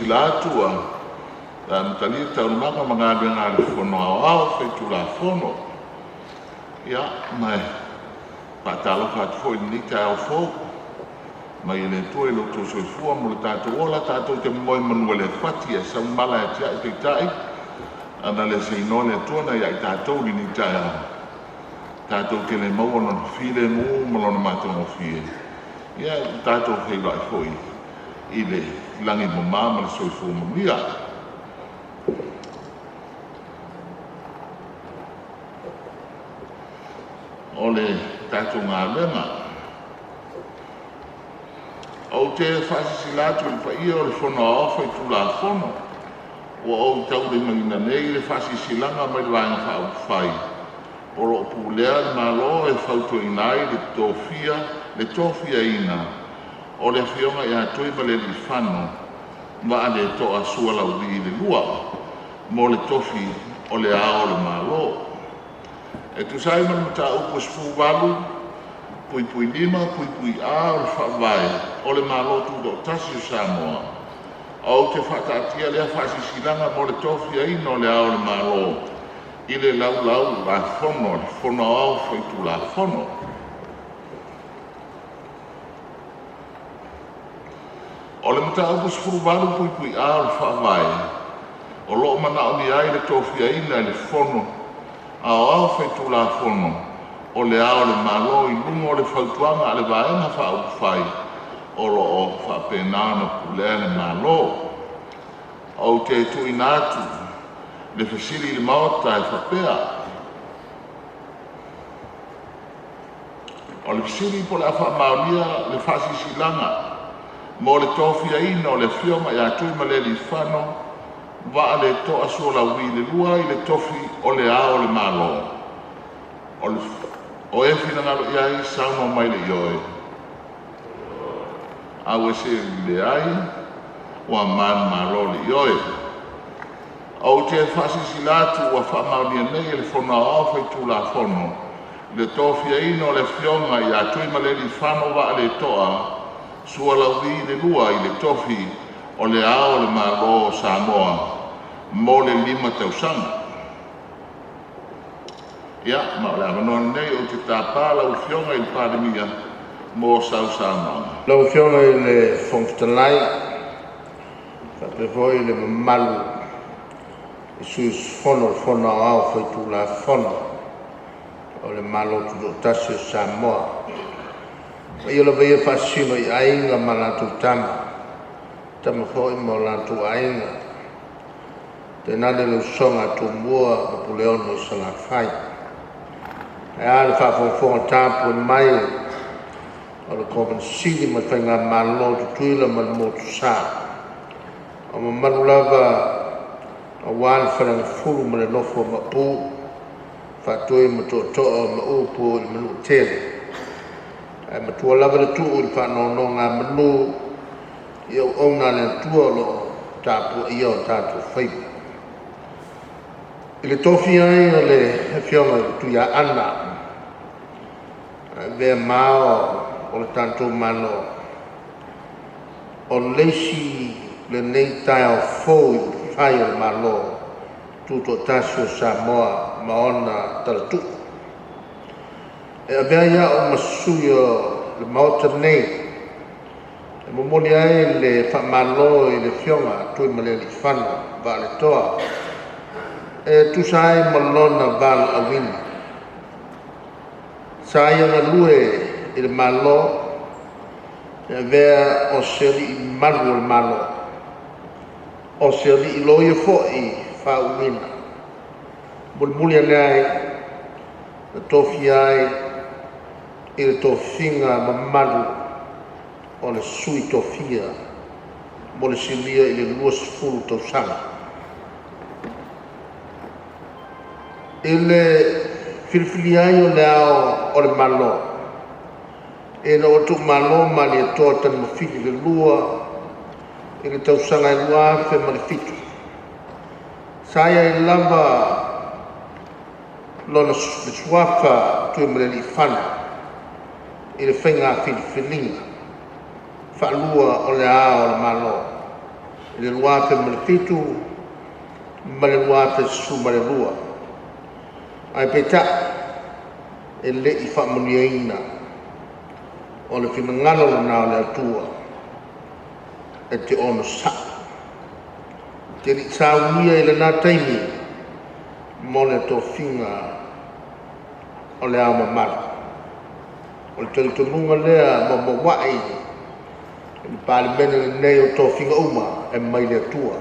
sila tua mtali taunaga maganga fono ao feitula fono ya mai patalo ka foi ni ka fo mai le to lo to so fu mo tato ola tato te moi manuele fati sa mala tia te tai ana le se no le to na ya tato ni ta tato ke le mo no file mo no mato no fie ya tato ke la foi ile langi mo mama so fu mo mia ole tato ngā lenga. O te whasisilatu i whaia o le whono awha i tula whono. O au tau le mangina nei le whasisilanga mai wanga whau whai. O ro pūlea le Mālō e whauto inai le tōfia ina. O le Afioga i a Tuimalealifano Va'aletoa Sualauvi le lua. Mo le tofi o le ao le Mālō. E tu sai man ta upos fu walu pui lima pui a o whawai o le Mālō tu do tasi o Samoa au te whatatia lea whasisilanga mo le tōfia ina o le ao le Mālō i le lau la whono le whono au whaitu la whono o le mata upos fu walu pui a o whawai o loo mana o ni ai le tōfia ina le whono ao whaitu la whono o le ao le Mālō i lungo o le whautuanga a le vaenga whauwhai o lo o whapenana pulea le Mālō au te tui nātu le whesiri le maota e whapea o le whesiri po le awha maonia le whasisilanga mo le tōfia ina o le Afioga i a Tuimalealifano Va'aletoa Sualauvi le lua i le tofi o le ao le Mālō. O e whina ngaro iai sauno mai le ioe. Au e se le ai, ua man Mālō le ioe. Au te whasisilatu ua whamaunia nei le whono au whaitu la whono. Le tōfia ina o le Afioga i a Tuimalealifano Va'aletoa Sualauvi le lua i le tofi o le ao le Mālō Samoa mo le 5 tausaga. Ia, ma o le avanoa nei o te tāpā lau Afioga i le Palemia mo sau Samoa. Lau Afioga i le whongtalai, whapewhoi le mamalu i suis whono au whaitu la whono o le Mālō tudo tasi o Samoa. I ola veia whasino i ainga malatu tama. Tama hoi mo lantu ainga. Te nane le usonga tu mua o puleono i sanga whai. E ale whawhonga tāpu e mai o le kovan sili ma whainga Mālō tu tuila ma le motu sā. O ma manu lava a wāne whananga furu ma le nofo ma pū. Whatoi ma toa ma upu i manu tere. E ma tua lava le tuu i whanono ngā manu i au ona le tua lo tāpu i au tātu whaipu. I le tofi ai o le Afioga tu ia ana, vea mao o le tātou Mālō. O leisi lenei tai au fōu i whai o le Mālō, tuto tasi o Samoa ma ona talatu. E avea ia o masui o le maota nei, momoli ai le whamalo i le Afioga Tuimalealifano Vaaletoa e tu sai malona val awini sai ana lue i le Mālō e vea o seri i malu o le Mālō o seri i loia fo'i whauina mulmuli ane ai le tofi ai i le tofinga mamalu o le sui tofia mo le silia i le 20 tausaga. I le filifili ai o le ao o le Mālō. E na o tu Mālō ma le atoa tanu mawhiti le lua i le tausaga i lua afe ma le fitu. Saia i lava lona le suafa Tuimalealifano i le whainga filifilinga. Whaalua o le ao o le Mālō. le lua pe malefitu ma le lua pe su ma le lua ai peta e le'i fa'amoniaina o le finagalo lanā o le atua e te ono sa'i te li saunia i lanā taimi mo le tofiga o le ao mamalu o le talitonuga lea ma maua'i i palemene lenei o tofiga uma e mai le atua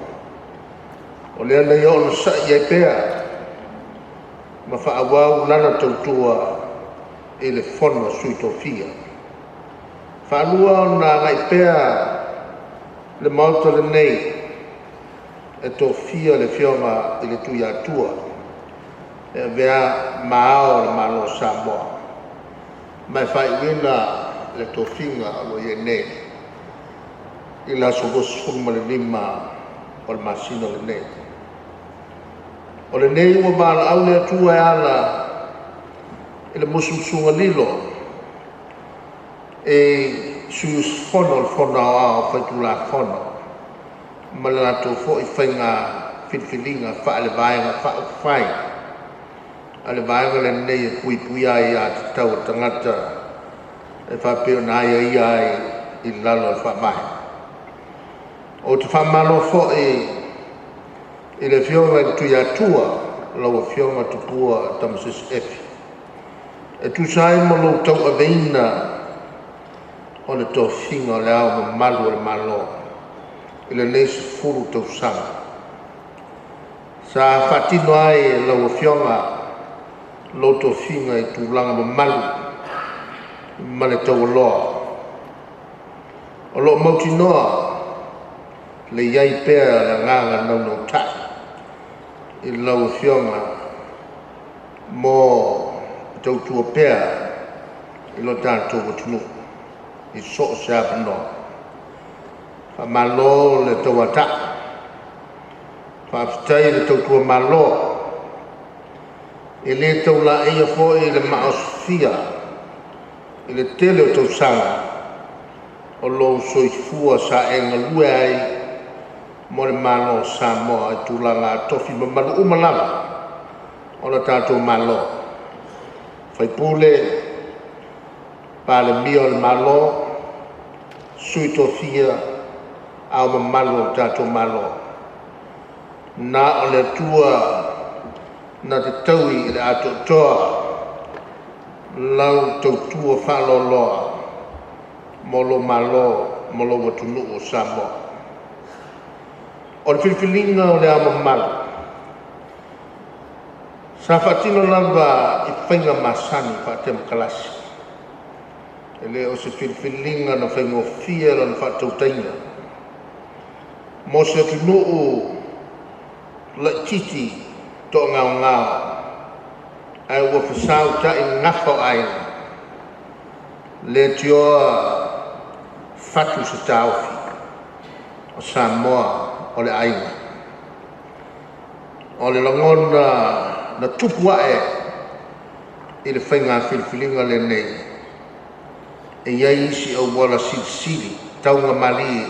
o lea nei o na sa'i ai pea ma fa'auau lana tautua i le fono sui tofia fa'alua ona gai pea le mauta lenei e tofia le fioga i le tui atua e avea maao le Mālō Samoa mai faiuina le tofiga o lo lenei i la sogosfulu ma le lima o le masino lenei o lenei ua mala'au le atua e ala i le mususuga lilo e suiusfono o le fonoaoao faitulafono ma le latou fo'i faiga filifiliga fa'alevaega fa'aufai a le vaega lenei e puipui ai iā tatau o tagata e fa'apeona aia ia ai i lalo e fa'amahe o te whamalo fo'i i le fionga i tui atua lau fionga tupua tamasisi efi e tu sai mo lo tau aveina o le tofiga o le ao mamalu o le Mālō i le leisi fulu tausaga sa fa'atino ai e lau fionga lo tofiga i tulaga mamalu ma le taualoa o lo'o mautinoa le iai pea le gaga naunau ta'i i lau fionga mo tautua pea i lo tatou watunu i so'o se apanoa fa'amālō le tauata'i fa'afetai le tautua Mālō e lē taula'eia fo'i le ma'osofia i le tele o tausaga o lou soifua sa e galue ai mo le Mālō Samoa e tulaga tofi mamalu uma lava o le tatou Mālō faipule Palemia o le Mālō sui tofia ao mamalu o le tatou Mālō na o le atua na te taui i le ato'atoa lau tautua fa'aloloa mo lo Mālō mo lo watunu'u o Samoa o le filifiliga o le ao mamalu sa fa'atino lava i faiga masani fa'atema kalasi e lē o se filifiliga na faigofia lona fa'atautaina mo se atunu'u la'ititi to'agaogao ae ua fesauta'i gafa o aiga le tioa fatu se taofi o Samoa o le aiga o le lagona na tupu a'e i le faiga filifiliga lenei e iai isi auala silisili tauga mali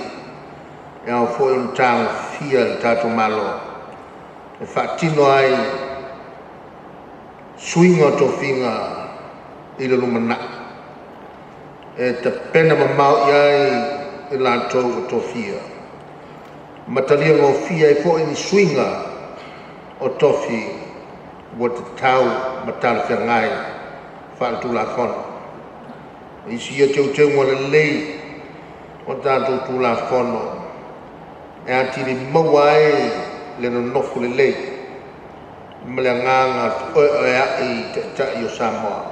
e ao fo'i ona tagofia le tatou Mālō e fa'atino ai suiga o tofiga i le lumana'i e tapena mamao i ai i latou o tofia matalia gofia ai fo'i ni suiga o tofi ua tatau ma talafeagai fa'aletulafono isi ia teuteuga lelei o tatou tulafono e atilimaua ai le nonofo lelei ma le agaga oe'oea'i ta'ita'i o Samoa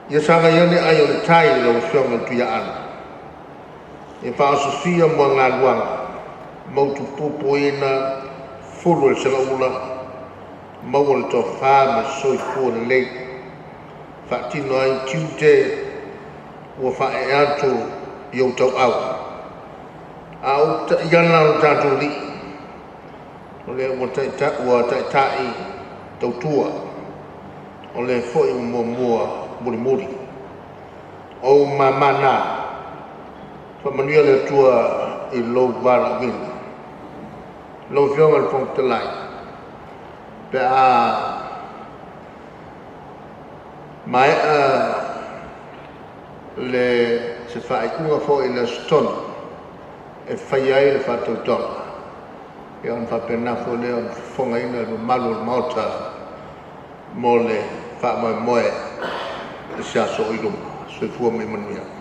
ia sagaiane ai o le tai lau fionga i tuia ana e fa'asofia mo agaluaga mautupupuina fulu le salaula maua le tofā ma soifua lelei fa'atino ai tiute ua fa'e atu i ou tau'au a ou ta'iana o le tatou li'i o le ua ta'ita'i tautua o le fo'i muamua mulimuli ou mamana fa'amanuia le atua i lo wala gini. Lo fionga le fong te lai. Pe a mai le se fai kunga fo i le stone e fai ai le fatau tonga. E on fa penafo le on fonga ina le malu le mauta mo le fa mai moe e se aso i luma. Se fua me manuia.